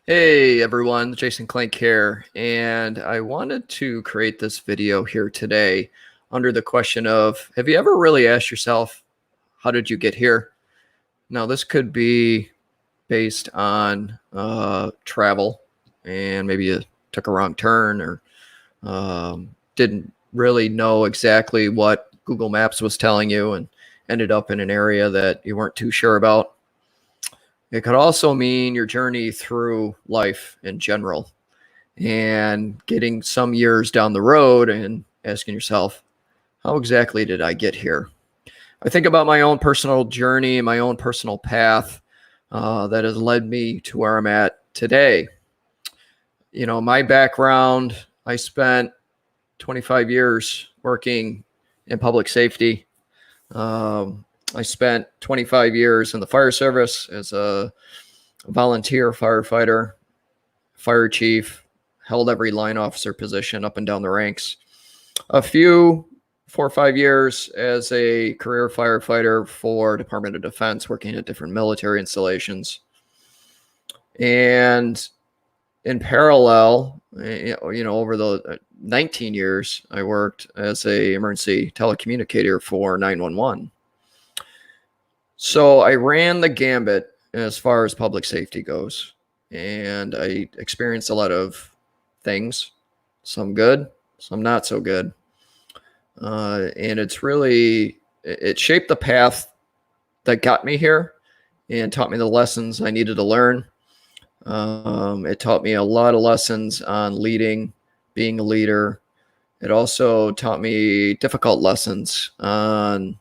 Hey everyone, Jason Clank here, and I wanted to create this video here today under the question of, have you ever really asked yourself, how did you get here? Now, this could be based on travel, and maybe you took a wrong turn or didn't really know exactly what Google Maps was telling you and ended up in an area that you weren't too sure about. It could also mean your journey through life in general and getting some years down the road and asking yourself, how exactly did I get here? I think about my own personal journey and my own personal path that has led me to where I'm at today. You know, my background, I spent 25 years working in public safety. I spent 25 years in the fire service as a volunteer firefighter, fire chief, held every line officer position up and down the ranks. A few 4 or 5 years as a career firefighter for Department of Defense, working at different military installations. And in parallel, over the 19 years, I worked as a emergency telecommunicator for 911. So I ran the gambit as far as public safety goes, and I experienced a lot of things, some good, some not so good. And it shaped the path that got me here and taught me the lessons I needed to learn. It taught me a lot of lessons on leading, being a leader. It also taught me difficult lessons on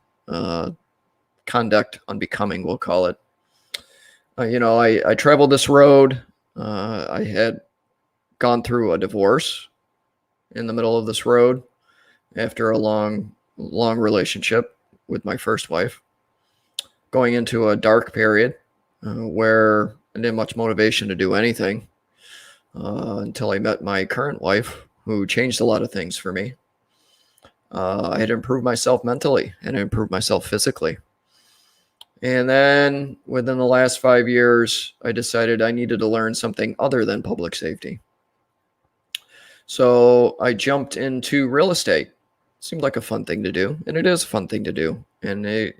conduct, unbecoming, we'll call it. I traveled this road. I had gone through a divorce in the middle of this road after a long relationship with my first wife, going into a dark period where I didn't have much motivation to do anything until I met my current wife, who changed a lot of things for me. I had improved myself mentally and improved myself physically. And then within the last 5 years, I decided I needed to learn something other than public safety. So I jumped into real estate. Seemed like a fun thing to do, and it is a fun thing to do. And if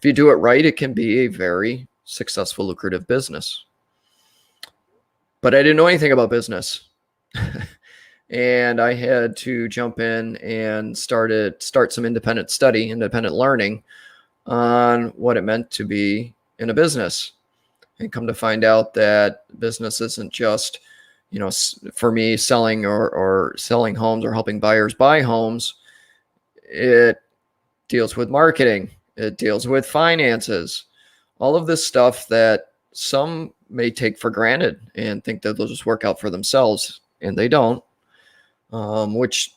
you do it right, it can be a very successful, lucrative business. But I didn't know anything about business. And I had to jump in and start some independent study, independent learning on what it meant to be in a business, and come to find out that business isn't just, for me, selling or selling homes or helping buyers buy homes. It deals with marketing. It deals with finances, all of this stuff that some may take for granted and think that they'll just work out for themselves, and they don't, which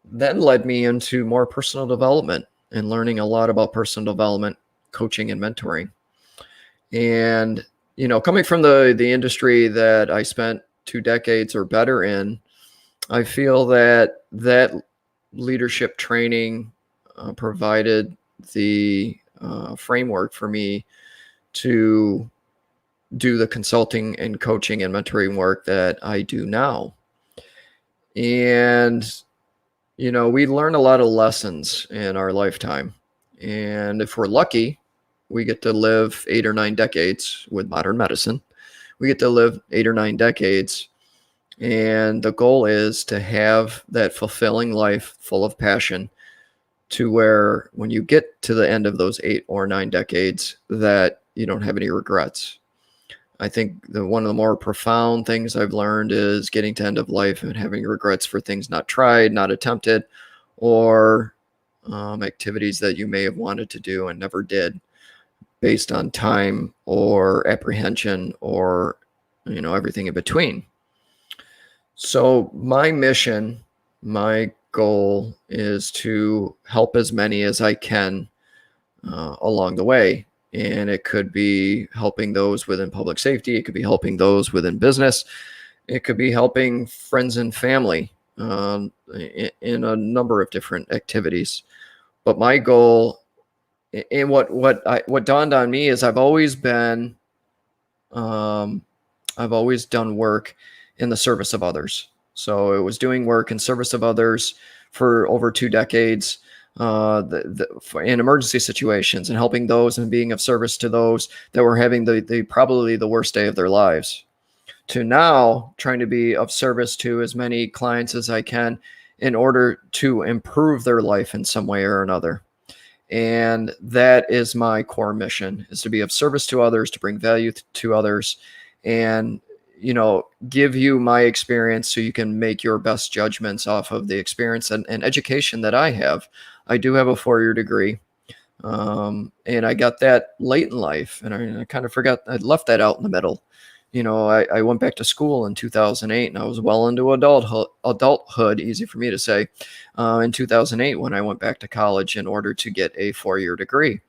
then led me into more personal development and learning a lot about personal development, coaching, and mentoring. And, coming from the industry that I spent 2 decades or better in, I feel that leadership training provided the framework for me to do the consulting and coaching and mentoring work that I do now. And, we learn a lot of lessons in our lifetime. And if we're lucky, we get to live 8 or 9 decades with modern medicine. We get to live 8 or 9 decades. And the goal is to have that fulfilling life full of passion, to where when you get to the end of those 8 or 9 decades, that you don't have any regrets. I think one of the more profound things I've learned is getting to end of life and having regrets for things not tried, not attempted, or activities that you may have wanted to do and never did, based on time or apprehension or everything in between. So my mission, my goal is to help as many as I can along the way. And it could be helping those within public safety. It could be helping those within business. It could be helping friends and family in a number of different activities. But my goal, and what dawned on me, is I've always been I've always done work in the service of others. So it was doing work in service of others for over 2 decades, in emergency situations, and helping those and being of service to those that were having the probably the worst day of their lives. To now trying to be of service to as many clients as I can in order to improve their life in some way or another. And that is my core mission, is to be of service to others, to bring value to others, and give you my experience so you can make your best judgments off of the experience and education that I have. I do have a 4-year degree, and I got that late in life, and I kind of forgot I left that out in the middle. I went back to school in 2008, and I was well into adulthood, easy for me to say, in 2008 when I went back to college in order to get a 4-year degree.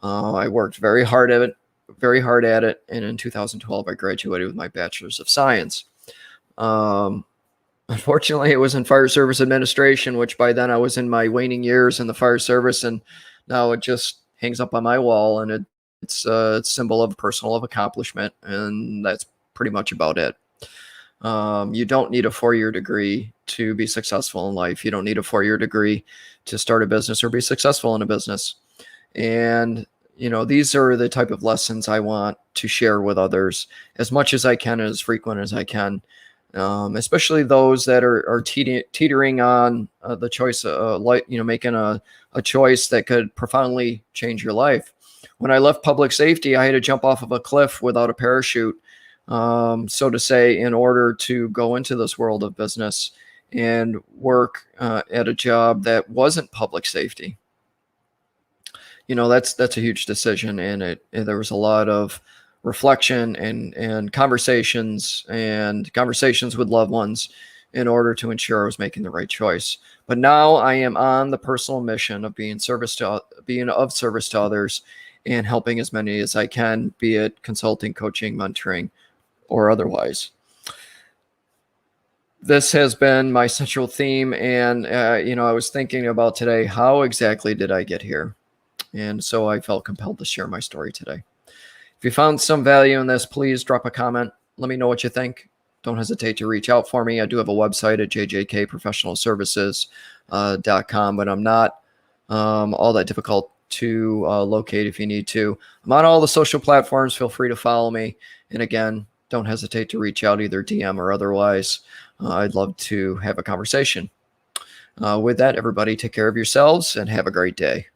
I worked very hard at it, and in 2012 I graduated with my bachelor's of science. Unfortunately, it was in fire service administration, which by then I was in my waning years in the fire service, and now it just hangs up on my wall, and it's a symbol of personal accomplishment, and that's pretty much about it. You don't need a 4-year degree to be successful in life. You don't need a 4-year degree to start a business or be successful in a business. And these are the type of lessons I want to share with others as much as I can, as frequent as I can, especially those that are teetering on the choice of making a choice that could profoundly change your life. When I left public safety, I had to jump off of a cliff without a parachute, so to say, in order to go into this world of business and work at a job that wasn't public safety. That's a huge decision, and there was a lot of reflection and conversations with loved ones in order to ensure I was making the right choice. But now I am on the personal mission of being of service to others and helping as many as I can, be it consulting, coaching, mentoring, or otherwise. This has been my central theme, and I was thinking about today, how exactly did I get here? And so I felt compelled to share my story today. If you found some value in this, please drop a comment. Let me know what you think. Don't hesitate to reach out for me. I do have a website at jjkprofessionalservices.com, but I'm not all that difficult to locate if you need to. I'm on all the social platforms. Feel free to follow me. And again, don't hesitate to reach out, either DM or otherwise. I'd love to have a conversation. With that, everybody, take care of yourselves and have a great day.